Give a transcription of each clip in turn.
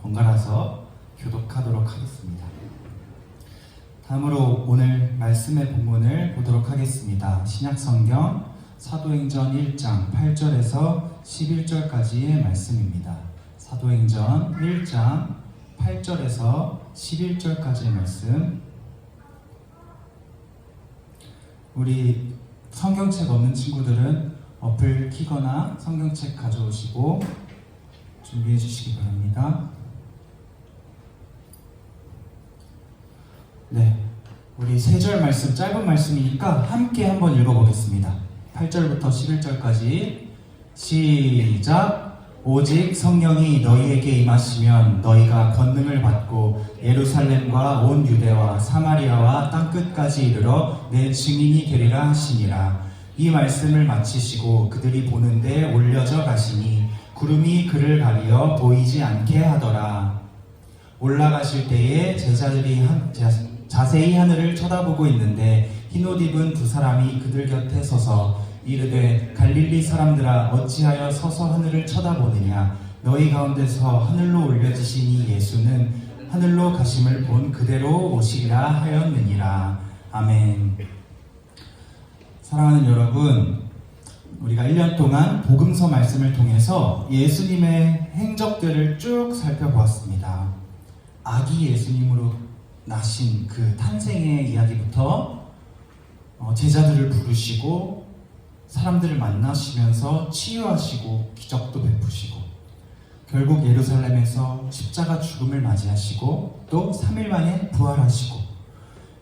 번갈아서 교독하도록 하겠습니다. 다음으로 오늘 말씀의 본문을 보도록 하겠습니다. 신약성경 사도행전 1장 8절에서 11절까지의 말씀입니다. 사도행전 1장 8절에서 11절까지의 말씀. 우리 성경책 없는 친구들은 어플 키거나 성경책 가져오시고 준비해 주시기 바랍니다. 네, 우리 3절 말씀, 짧은 말씀이니까 함께 한번 읽어보겠습니다. 8절부터 11절까지 시작! 오직 성령이 너희에게 임하시면 너희가 권능을 받고 예루살렘과 온 유대와 사마리아와 땅끝까지 이르러 내 증인이 되리라 하시니라. 이 말씀을 마치시고 그들이 보는데 올려져 가시니 구름이 그를 가리어 보이지 않게 하더라. 올라가실 때에 제자들이 자세히 하늘을 쳐다보고 있는데 흰옷 입은 두 사람이 그들 곁에 서서 이르되 갈릴리 사람들아 어찌하여 서서 하늘을 쳐다보느냐. 너희 가운데서 하늘로 올려지신 이 예수는 하늘로 가심을 본 그대로 오시리라 하였느니라. 아멘. 사랑하는 여러분, 우리가 1년 동안 복음서 말씀을 통해서 예수님의 행적들을 쭉 살펴보았습니다. 아기 예수님으로 나신 그 탄생의 이야기부터 제자들을 부르시고 사람들을 만나시면서 치유하시고 기적도 베푸시고 결국 예루살렘에서 십자가 죽음을 맞이하시고 또 3일 만에 부활하시고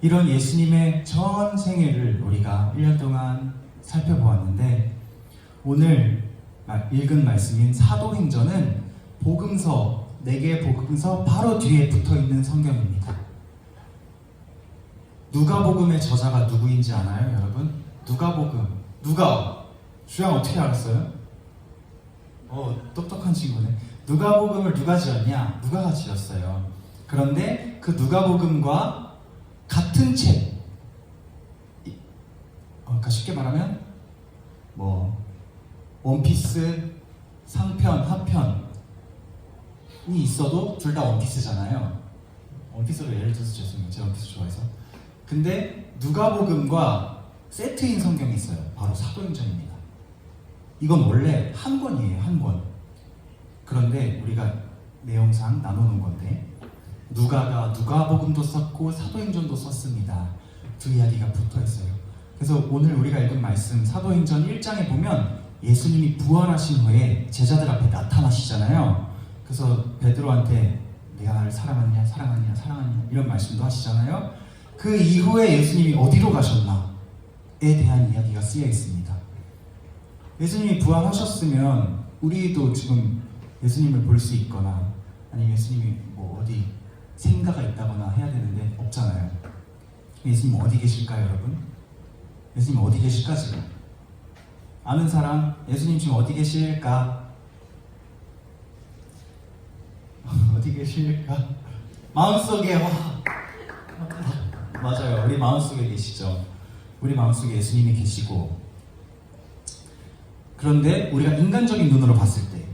이런 예수님의 전 생애를 우리가 1년 동안 살펴보았는데 오늘 읽은 말씀인 사도행전은 복음서, 4개의 복음서 바로 뒤에 붙어있는 성경입니다. 누가복음의 저자가 누구인지 아나요, 여러분? 누가복음. 누가? 주양 어떻게 알았어요? 똑똑한 친구네. 누가복음을 누가 지었냐? 누가가 지었어요. 그런데 그 누가복음과 같은 책, 그러니까 쉽게 말하면 원피스 상편, 하편이 있어도 둘 다 원피스잖아요. 원피스로 예를 들어서 죄송해요. 제가 원피스 좋아해서. 근데 누가복음과 세트인 성경이 있어요. 바로 사도행전입니다. 이건 원래 한 권이에요. 한 권. 그런데 우리가 내용상 나누는 건데 누가가 누가복음도 썼고 사도행전도 썼습니다. 두 이야기가 붙어있어요. 그래서 오늘 우리가 읽은 말씀 사도행전 1장에 보면 예수님이 부활하신 후에 제자들 앞에 나타나시잖아요. 그래서 베드로한테 내가 나를 사랑하느냐 사랑하느냐 사랑하느냐 이런 말씀도 하시잖아요. 그 이후에 예수님이 어디로 가셨나 에 대한 이야기가 쓰여 있습니다. 예수님이 부활하셨으면 우리도 지금 예수님을 볼 수 있거나 아니면 예수님이 어디 생가가 있다거나 해야 되는데 없잖아요. 예수님 어디 계실까요, 여러분? 예수님 어디 계실까 지금? 아는 사람? 예수님 지금 어디 계실까? 어디 계실까? 마음속에 맞아요. 우리 마음속에 계시죠. 우리 마음속에 예수님이 계시고 그런데 우리가 인간적인 눈으로 봤을 때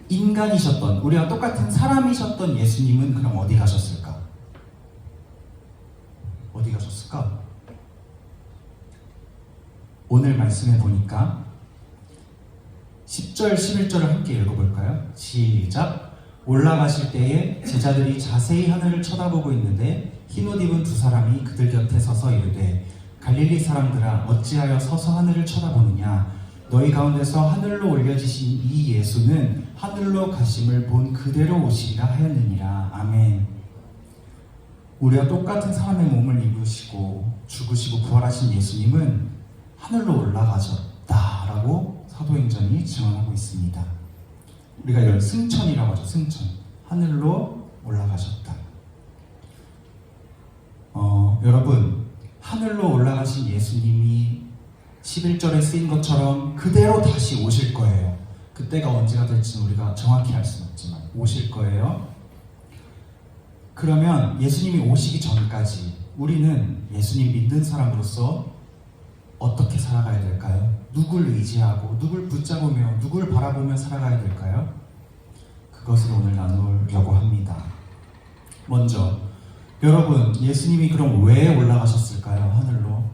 인간이셨던 우리와 똑같은 사람이셨던 예수님은 그럼 어디 가셨을까? 어디 가셨을까? 오늘 말씀해 보니까 10절, 11절을 함께 읽어볼까요? 시작! 올라가실 때에 제자들이 자세히 하늘을 쳐다보고 있는데 흰옷 입은 두 사람이 그들 곁에 서서 이르되 갈릴리 사람들아 어찌하여 서서 하늘을 쳐다보느냐. 너희 가운데서 하늘로 올려지신 이 예수는 하늘로 가심을 본 그대로 오시리라 하였느니라. 아멘. 우리와 똑같은 사람의 몸을 입으시고 죽으시고 부활하신 예수님은 하늘로 올라가셨다라고 사도행전이 증언하고 있습니다. 우리가 이걸 승천이라고 하죠. 승천. 하늘로 올라가셨다. 여러분 하늘로 올라가신 예수님이 11절에 쓰인 것처럼 그대로 다시 오실 거예요. 그때가 언제가 될지는 우리가 정확히 알 수는 없지만 오실 거예요. 그러면 예수님이 오시기 전까지 우리는 예수님 믿는 사람으로서 어떻게 살아가야 될까요? 누굴 의지하고 누굴 붙잡으며 누굴 바라보며 살아가야 될까요? 그것을 오늘 나눌 나누려고 합니다. 먼저 여러분, 예수님이 그럼 왜 올라가셨을까요? 하늘로.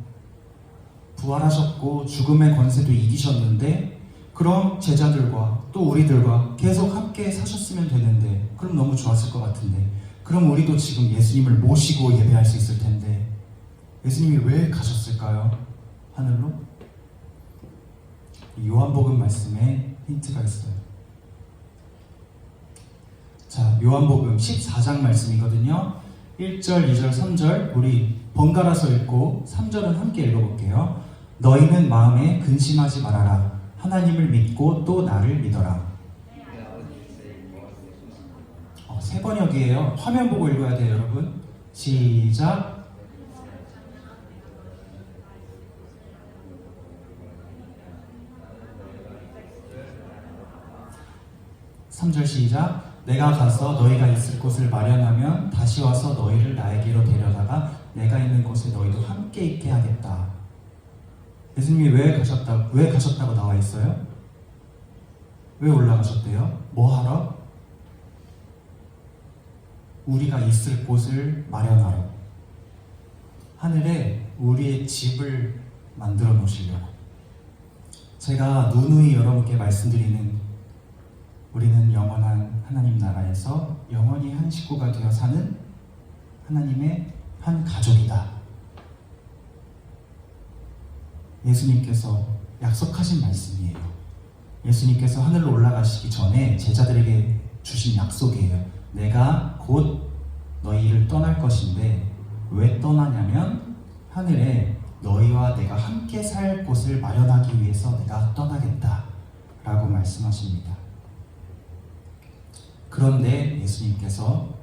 부활하셨고 죽음의 권세도 이기셨는데 그럼 제자들과 또 우리들과 계속 함께 사셨으면 되는데, 그럼 너무 좋았을 것 같은데, 그럼 우리도 지금 예수님을 모시고 예배할 수 있을 텐데 예수님이 왜 가셨을까요? 하늘로? 요한복음 말씀에 힌트가 있어요. 자, 요한복음 14장 말씀이거든요. 1절, 2절, 3절 우리 번갈아서 읽고 3절은 함께 읽어볼게요. 너희는 마음에 근심하지 말아라. 하나님을 믿고 또 나를 믿어라. 세 번역이에요. 화면 보고 읽어야 돼요, 여러분. 시작. 3절 시작. 내가 가서 너희가 있을 곳을 마련하면 다시 와서 너희를 나에게로 데려다가 내가 있는 곳에 너희도 함께 있게 하겠다. 예수님이 왜 가셨다고 나와 있어요? 왜 올라가셨대요? 뭐 하러? 우리가 있을 곳을 마련하러. 하늘에 우리의 집을 만들어 놓으시려고. 제가 누누이 여러분께 말씀드리는, 우리는 영원한 하나님 나라에서 영원히 한 식구가 되어 사는 하나님의 한 가족이다. 예수님께서 약속하신 말씀이에요. 예수님께서 하늘로 올라가시기 전에 제자들에게 주신 약속이에요. 내가 곧 너희를 떠날 것인데 왜 떠나냐면 하늘에 너희와 내가 함께 살 곳을 마련하기 위해서 내가 떠나겠다 라고 말씀하십니다. 그런데 예수님께서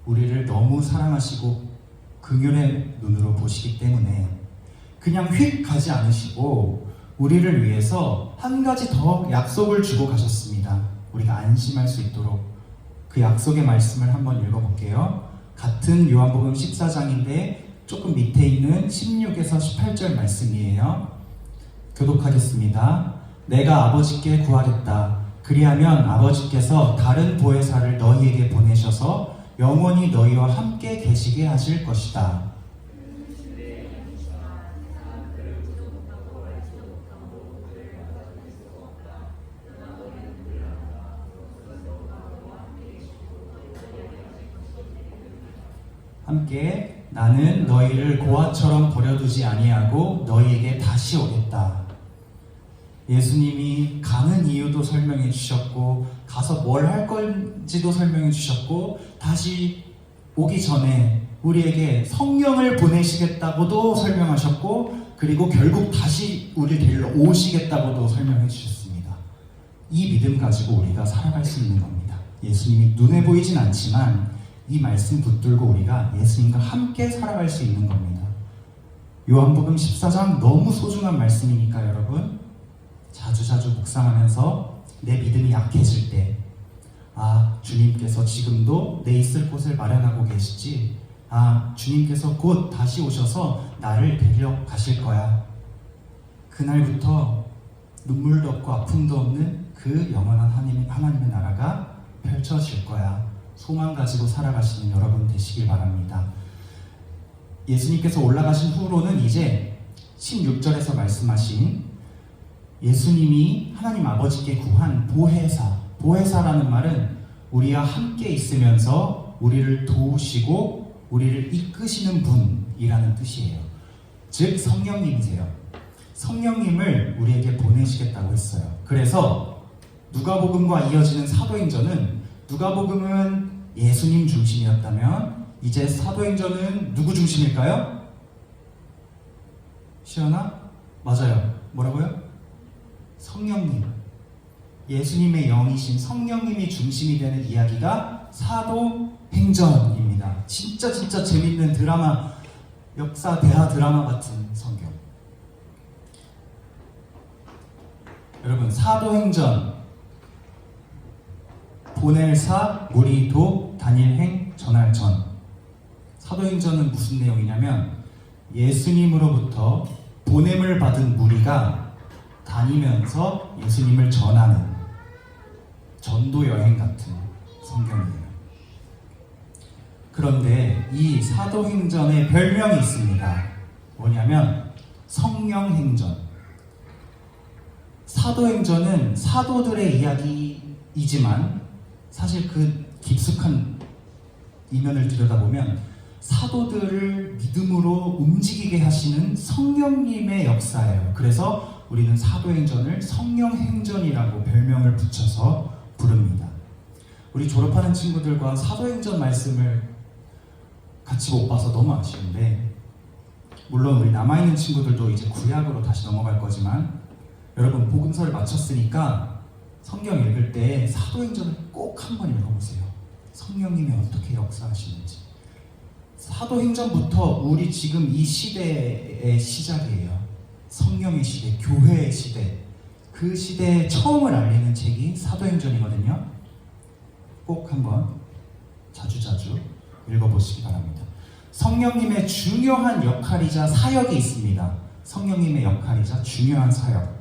우리를 너무 사랑하시고 긍휼의 눈으로 보시기 때문에 그냥 휙 가지 않으시고 우리를 위해서 한 가지 더 약속을 주고 가셨습니다. 우리가 안심할 수 있도록. 그 약속의 말씀을 한번 읽어볼게요. 같은 요한복음 14장인데 조금 밑에 있는 16에서 18절 말씀이에요. 교독하겠습니다. 내가 아버지께 구하겠다. 그리하면 아버지께서 다른 보혜사를 너희에게 보내셔서 영원히 너희와 함께 계시게 하실 것이다. 함께 나는 너희를 고아처럼 버려두지 아니하고 너희에게 다시 오겠다. 예수님이 가는 이유도 설명해 주셨고 가서 뭘 할 건지도 설명해 주셨고 다시 오기 전에 우리에게 성령을 보내시겠다고도 설명하셨고 그리고 결국 다시 우리를 데리러 오시겠다고도 설명해 주셨습니다. 이 믿음 가지고 우리가 살아갈 수 있는 겁니다. 예수님이 눈에 보이진 않지만 이 말씀 붙들고 우리가 예수님과 함께 살아갈 수 있는 겁니다. 요한복음 14장 너무 소중한 말씀이니까 여러분 자주자주 묵상하면서 내 믿음이 약해질 때 주님께서 지금도 내 있을 곳을 마련하고 계시지. 주님께서 곧 다시 오셔서 나를 데리러 가실 거야. 그날부터 눈물도 없고 아픔도 없는 그 영원한 하나님의 나라가 펼쳐질 거야. 소망 가지고 살아가시는 여러분 되시길 바랍니다. 예수님께서 올라가신 후로는 이제 16절에서 말씀하신 예수님이 하나님 아버지께 구한 보혜사라는 말은 우리와 함께 있으면서 우리를 도우시고 우리를 이끄시는 분이라는 뜻이에요. 즉 성령님이세요. 성령님을 우리에게 보내시겠다고 했어요. 그래서 누가복음과 이어지는 사도행전은 누가복음은 예수님 중심이었다면 이제 사도행전은 누구 중심일까요? 시연아? 맞아요. 뭐라고요? 성령님. 예수님의 영이신 성령님이 중심이 되는 이야기가 사도행전입니다. 진짜 재밌는 드라마, 역사 대하 드라마 같은 성경. 여러분 사도행전 보넬사, 무리도, 단일행, 전할전. 사도행전은 무슨 내용이냐면 예수님으로부터 보냄을 받은 무리가 다니면서 예수님을 전하는 전도 여행 같은 성경이에요. 그런데 이 사도행전에 별명이 있습니다. 뭐냐면 성령행전. 사도행전은 사도들의 이야기이지만 사실 그 깊숙한 이면을 들여다보면 사도들을 믿음으로 움직이게 하시는 성령님의 역사예요. 그래서 우리는 사도행전을 성령행전이라고 별명을 붙여서 부릅니다. 우리 졸업하는 친구들과 사도행전 말씀을 같이 못 봐서 너무 아쉬운데, 물론 우리 남아있는 친구들도 이제 구약으로 다시 넘어갈 거지만, 여러분 복음서를 마쳤으니까 성경 읽을 때 사도행전을 꼭 한번 읽어보세요. 성령님이 어떻게 역사하시는지. 사도행전부터 우리 지금 이 시대의 시작이에요. 성령의 시대, 교회의 시대. 그 시대의 처음을 알리는 책이 사도행전이거든요. 꼭 한번 자주자주 읽어보시기 바랍니다. 성령님의 중요한 역할이자 사역이 있습니다. 성령님의 역할이자 중요한 사역.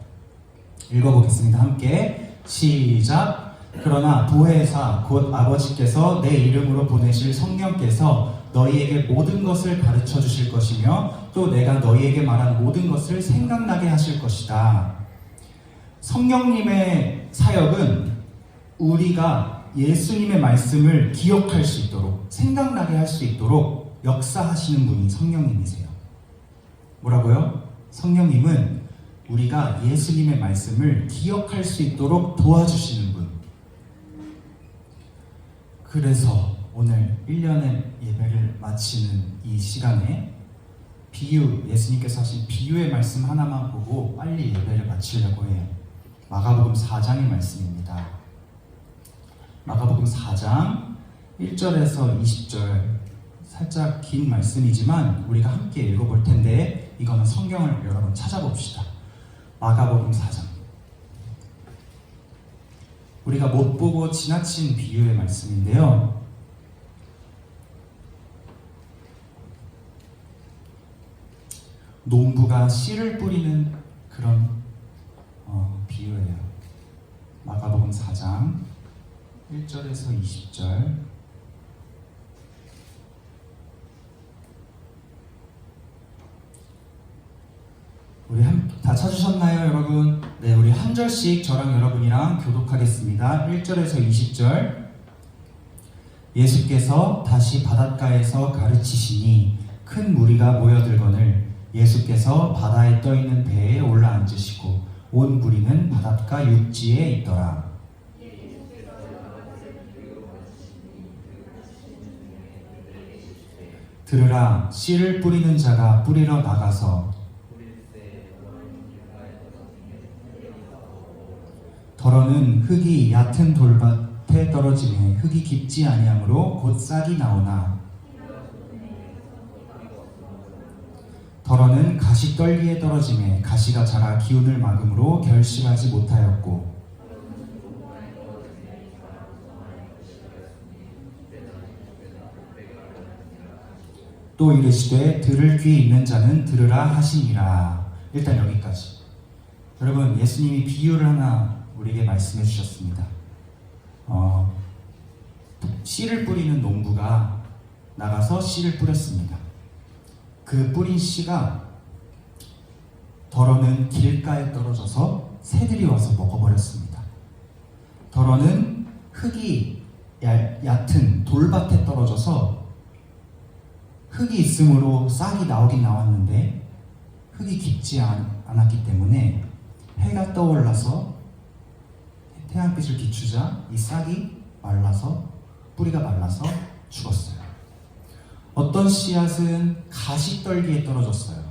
읽어보겠습니다. 함께 시작. 그러나 보혜사 곧 아버지께서 내 이름으로 보내실 성령께서 너희에게 모든 것을 가르쳐 주실 것이며 또 내가 너희에게 말한 모든 것을 생각나게 하실 것이다. 성령님의 사역은 우리가 예수님의 말씀을 기억할 수 있도록, 생각나게 할 수 있도록 역사하시는 분이 성령님이세요. 뭐라고요? 성령님은 우리가 예수님의 말씀을 기억할 수 있도록 도와주시는 분. 그래서 오늘 1년의 예배를 마치는 이 시간에 비유, 예수님께서 하신 비유의 말씀 하나만 보고 빨리 예배를 마치려고 해요. 마가복음 4장의 말씀입니다. 마가복음 4장 1절에서 20절, 살짝 긴 말씀이지만 우리가 함께 읽어볼 텐데, 이거는 성경을 여러분 찾아봅시다. 마가복음 4장. 우리가 못 보고 지나친 비유의 말씀인데요. 농부가 씨를 뿌리는 그런 비유예요. 마가복음 4장 1절에서 20절. 우리 다 찾으셨나요, 여러분? 네, 우리 한 절씩 저랑 여러분이랑 교독하겠습니다. 1절에서 20절. 예수께서 다시 바닷가에서 가르치시니 큰 무리가 모여들거늘 예수께서 바다에 떠있는 배에 올라앉으시고 온 무리는 바닷가 육지에 있더라. 들으라, 씨를 뿌리는 자가 뿌리러 나가서 더러는 흙이 얕은 돌밭에 떨어지매 흙이 깊지 아니하므로 곧 싹이 나오나, 더러는 가시떨기에 떨어지매 가시가 자라 기운을 막음으로 결실하지 못하였고, 또 이르시되 들을 귀 있는 자는 들으라 하시니라. 일단 여기까지. 여러분, 예수님이 비유를 하나 우리에게 말씀해 주셨습니다. 씨를 뿌리는 농부가 나가서 씨를 뿌렸습니다. 그 뿌린 씨가 더러는 길가에 떨어져서 새들이 와서 먹어버렸습니다. 더러는 흙이 얕은 돌밭에 떨어져서 흙이 있으므로 싹이 나오긴 나왔는데 흙이 깊지 않았기 때문에 해가 떠올라서 태양빛을 비추자 이 싹이 말라서, 뿌리가 말라서 죽었어요. 어떤 씨앗은 가시떨기에 떨어졌어요.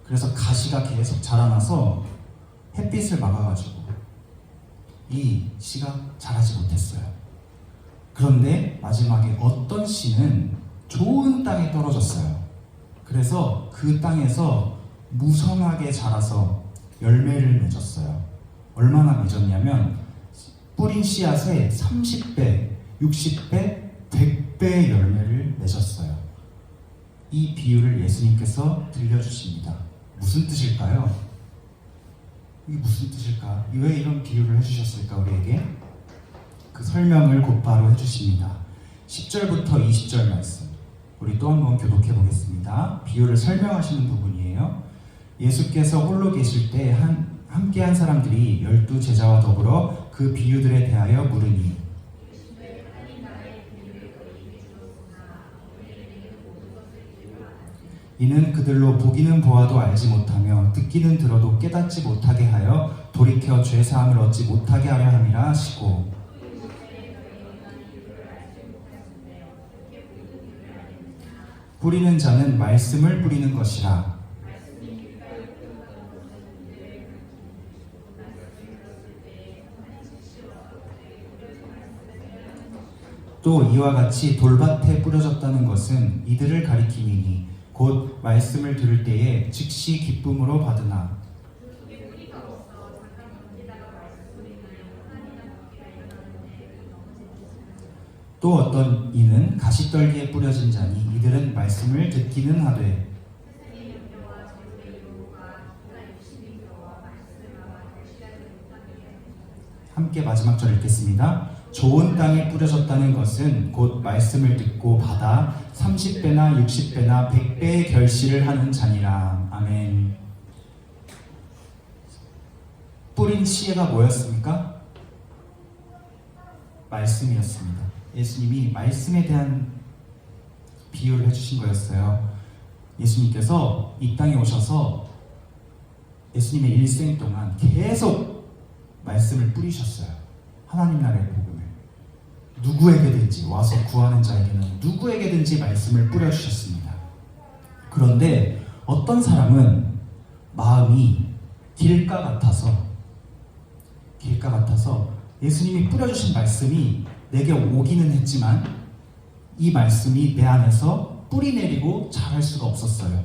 그래서 가시가 계속 자라나서 햇빛을 막아가지고 이 씨가 자라지 못했어요. 그런데 마지막에 어떤 씨는 좋은 땅에 떨어졌어요. 그래서 그 땅에서 무성하게 자라서 열매를 맺었어요. 얼마나 맺었냐면 뿌린 씨앗에 30배, 60배, 100배의 열매를 맺었어요. 이 비유를 예수님께서 들려주십니다. 무슨 뜻일까요? 이게 무슨 뜻일까? 왜 이런 비유를 해주셨을까 우리에게? 그 설명을 곧바로 해주십니다. 10절부터 20절 말씀. 우리 또 한 번 교독해 보겠습니다. 비유를 설명하시는 부분이에요. 예수께서 홀로 계실 때 함께한 사람들이 12 제자와 더불어 그 비유들에 대하여 물으니 이는 그들로 보기는 보아도 알지 못하며 듣기는 들어도 깨닫지 못하게 하여 돌이켜 죄사함을 얻지 못하게 하려 함이라 하시고 뿌리는 자는 말씀을 뿌리는 것이라. 또 이와 같이 돌밭에 뿌려졌다는 것은 이들을 가리킴이니 곧 말씀을 들을 때에 즉시 기쁨으로 받으나 또 어떤 이는 가시떨기에 뿌려진 자니 이들은 말씀을 듣기는 하되 함께 마지막 절 읽겠습니다. 좋은 땅에 뿌려졌다는 것은 곧 말씀을 듣고 받아 30배나 60배나 100배의 결실을 하는 자니라. 아멘. 뿌린 씨가 뭐였습니까? 말씀이었습니다. 예수님이 말씀에 대한 비유를 해주신 거였어요. 예수님께서 이 땅에 오셔서 예수님의 일생 동안 계속 말씀을 뿌리셨어요. 하나님 나라의 복음을 누구에게든지 와서 구하는 자에게는 누구에게든지 말씀을 뿌려주셨습니다. 그런데 어떤 사람은 마음이 길가 같아서 예수님이 뿌려주신 말씀이 내게 오기는 했지만 이 말씀이 내 안에서 뿌리 내리고 자랄 수가 없었어요.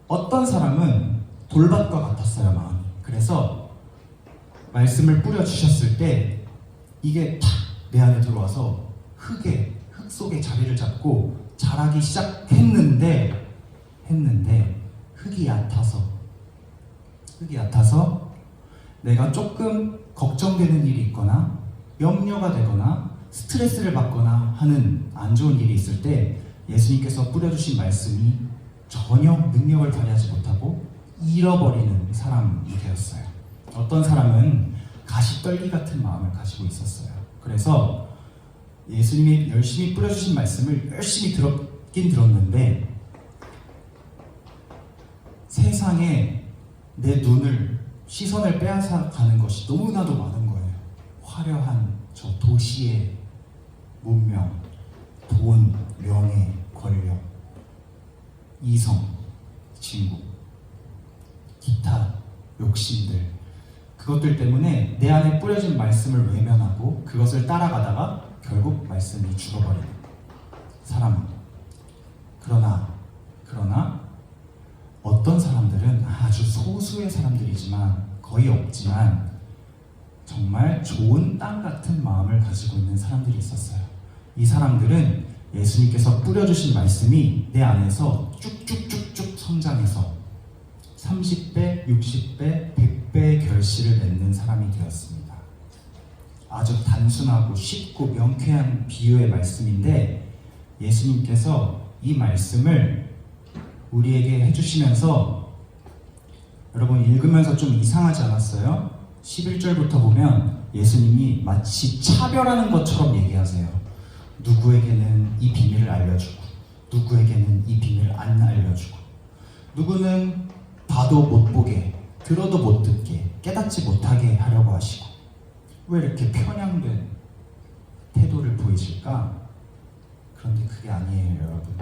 어떤 사람은 돌밭과 같았어요, 마음이. 그래서 말씀을 뿌려주셨을 때 이게 탁 내 안에 들어와서 흙 속에 자리를 잡고 자라기 시작했는데 흙이 얕아서 내가 조금 걱정되는 일이 있거나 염려가 되거나 스트레스를 받거나 하는 안 좋은 일이 있을 때 예수님께서 뿌려주신 말씀이 전혀 능력을 발휘하지 못하고 잃어버리는 사람이 되었어요. 어떤 사람은 가시떨기 같은 마음을 가지고 있었어요. 그래서 예수님이 열심히 뿌려주신 말씀을 열심히 들었긴 들었는데 세상에 내 시선을 빼앗아가는 것이 너무나도 많은 거예요. 화려한 저 도시의 문명, 돈, 명예, 권력, 이성, 친구, 기타 욕심들, 그것들 때문에 내 안에 뿌려진 말씀을 외면하고 그것을 따라가다가 결국 말씀이 죽어버리는 사람. 그러나 어떤 사람들은 아주 소수의 사람들이지만 거의 없지만 정말 좋은 땅 같은 마음을 가지고 있는 사람들이 있었어요. 이 사람들은 예수님께서 뿌려주신 말씀이 내 안에서 쭉쭉쭉쭉 성장해서 30배, 60배, 100배의 결실을 맺는 사람이 되었습니다. 아주 단순하고 쉽고 명쾌한 비유의 말씀인데 예수님께서 이 말씀을 우리에게 해주시면서 여러분 읽으면서 좀 이상하지 않았어요? 11절부터 보면 예수님이 마치 차별하는 것처럼 얘기하세요. 누구에게는 이 비밀을 알려주고 누구에게는 이 비밀을 안 알려주고 누구는 봐도 못 보게 들어도 못 듣게 깨닫지 못하게 하려고 하시고 왜 이렇게 편향된 태도를 보이실까? 그런데 그게 아니에요, 여러분.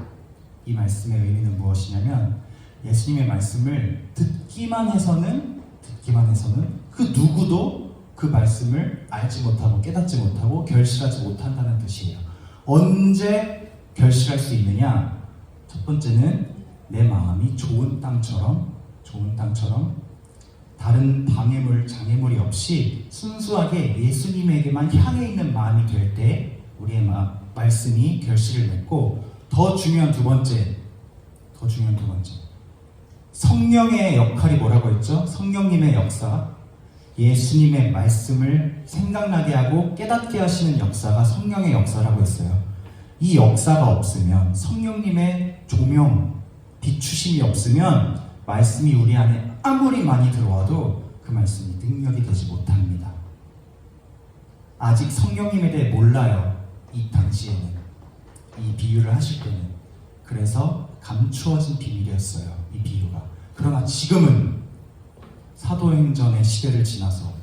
이 말씀의 의미는 무엇이냐면 예수님의 말씀을 듣기만 해서는 그 누구도 그 말씀을 알지 못하고 깨닫지 못하고 결실하지 못한다는 뜻이에요. 언제 결실할 수 있느냐? 첫 번째는 내 마음이 좋은 땅처럼 다른 방해물, 장애물이 없이 순수하게 예수님에게만 향해 있는 마음이 될 때 우리의 말씀이 결실을 맺고 더 중요한 두 번째 성령의 역할이 뭐라고 했죠? 성령님의 역사, 예수님의 말씀을 생각나게 하고 깨닫게 하시는 역사가 성령의 역사라고 했어요. 이 역사가 없으면, 성령님의 조명, 비추심이 없으면 말씀이 우리 안에 아무리 많이 들어와도 그 말씀이 능력이 되지 못합니다. 아직 성령님에 대해 몰라요. 이 당시에는, 이 비유를 하실 때는. 그래서 감추어진 비밀이었어요, 이 비유가. 그러나 지금은 사도행전의 시대를 지나서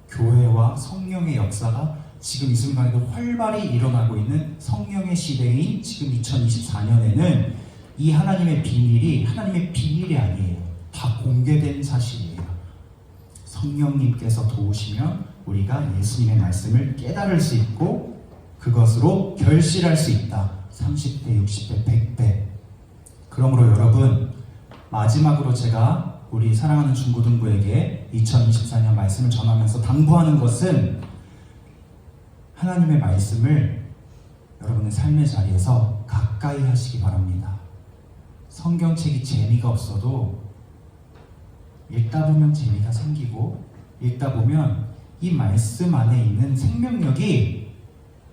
교회와 성령의 역사가 지금 이 순간에도 활발히 일어나고 있는 성령의 시대인 지금 2024년에는 이 하나님의 비밀이 하나님의 비밀이 아니에요. 다 공개된 사실이에요. 성령님께서 도우시면 우리가 예수님의 말씀을 깨달을 수 있고 그것으로 결실할 수 있다. 30배, 60배, 100배. 그러므로 여러분, 마지막으로 제가 우리 사랑하는 중고등부에게 2024년 말씀을 전하면서 당부하는 것은 하나님의 말씀을 여러분의 삶의 자리에서 가까이 하시기 바랍니다. 성경책이 재미가 없어도 읽다 보면 재미가 생기고, 읽다 보면 이 말씀 안에 있는 생명력이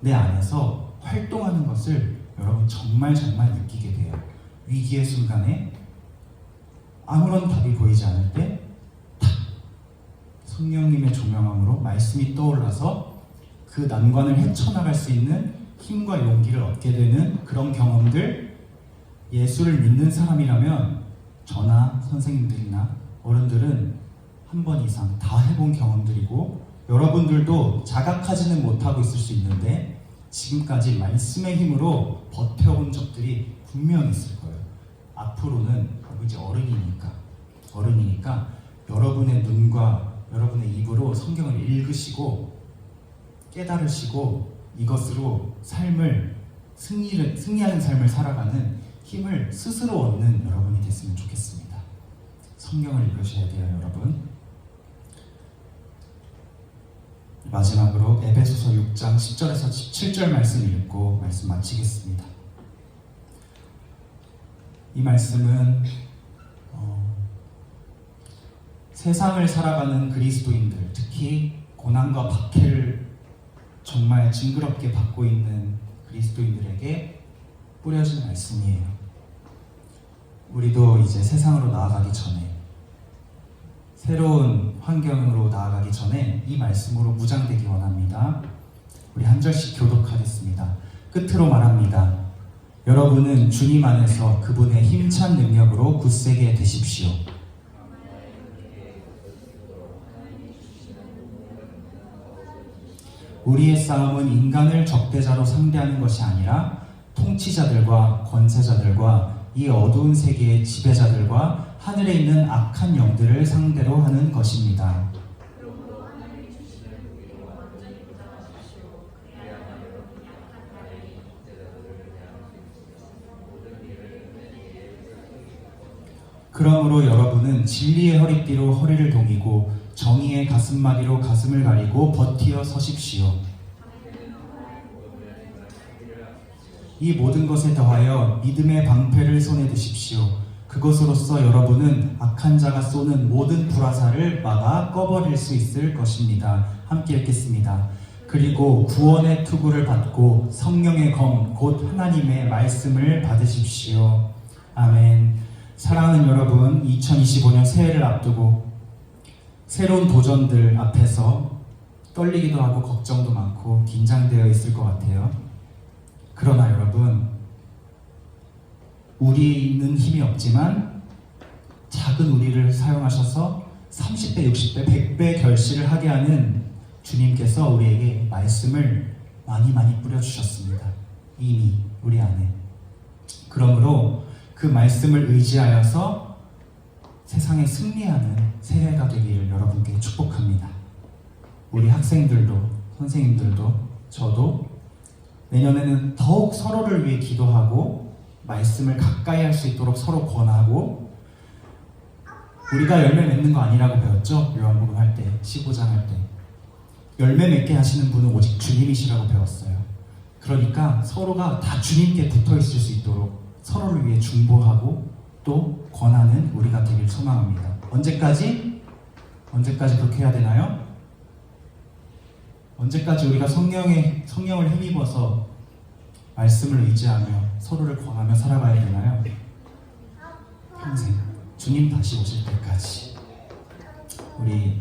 내 안에서 활동하는 것을 여러분 정말 느끼게 돼요. 위기의 순간에 아무런 답이 보이지 않을 때 탁! 성령님의 조명함으로 말씀이 떠올라서 그 난관을 헤쳐나갈 수 있는 힘과 용기를 얻게 되는 그런 경험들, 예수를 믿는 사람이라면 저나 선생님들이나 어른들은 한 번 이상 다 해본 경험들이고, 여러분들도 자각하지는 못하고 있을 수 있는데 지금까지 말씀의 힘으로 버텨온 적들이 분명히 있을 거예요. 앞으로는 이제 어른이니까 여러분의 눈과 여러분의 입으로 성경을 읽으시고 깨달으시고 이것으로 삶을 승리하는 삶을 살아가는 힘을 스스로 얻는 여러분이 됐으면 좋겠습니다. 성경을 읽으셔야 돼요, 여러분. 마지막으로 에베소서 6장 10절에서 17절 말씀 읽고 말씀 마치겠습니다. 이 말씀은 세상을 살아가는 그리스도인들, 특히 고난과 박해를 정말 징그럽게 받고 있는 그리스도인들에게 뿌려진 말씀이에요. 우리도 이제 세상으로 나아가기 전에, 새로운 환경으로 나아가기 전에 이 말씀으로 무장되기 원합니다. 우리 한 절씩 교독하겠습니다. 끝으로 말합니다. 여러분은 주님 안에서 그분의 힘찬 능력으로 굳세게 되십시오. 우리의 싸움은 인간을 적대자로 상대하는 것이 아니라 통치자들과 권세자들과 이 어두운 세계의 지배자들과 하늘에 있는 악한 영들을 상대로 하는 것입니다. 그러므로 여러분은 진리의 허리띠로 허리를 동이고 정의의 가슴마디로 가슴을 가리고 버티어 서십시오. 이 모든 것에 더하여 믿음의 방패를 손에 드십시오. 그것으로써 여러분은 악한 자가 쏘는 모든 불화살을 막아 꺼버릴 수 있을 것입니다. 함께 읽겠습니다. 그리고 구원의 투구를 받고 성령의 검, 곧 하나님의 말씀을 받으십시오. 아멘. 사랑하는 여러분, 2025년 새해를 앞두고 새로운 도전들 앞에서 떨리기도 하고 걱정도 많고 긴장되어 있을 것 같아요. 그러나 여러분, 우리는 힘이 없지만 작은 우리를 사용하셔서 30배, 60배, 100배 결실을 하게 하는 주님께서 우리에게 말씀을 많이 뿌려주셨습니다. 이미 우리 안에. 그러므로 그 말씀을 의지하여서 세상에 승리하는 새해가 되기를 여러분께 축복합니다. 우리 학생들도, 선생님들도, 저도 내년에는 더욱 서로를 위해 기도하고 말씀을 가까이 할 수 있도록 서로 권하고, 우리가 열매 맺는 거 아니라고 배웠죠? 요한복음 할 때, 15장 할 때. 열매 맺게 하시는 분은 오직 주님이시라고 배웠어요. 그러니까 서로가 다 주님께 붙어 있을 수 있도록 서로를 위해 중보하고 또 권하는 우리가 되길 소망합니다. 언제까지 그렇게 해야 되나요? 언제까지 우리가 성령을 힘입어서 말씀을 의지하며 서로를 권하며 살아가야 되나요? 평생 주님 다시 오실 때까지 우리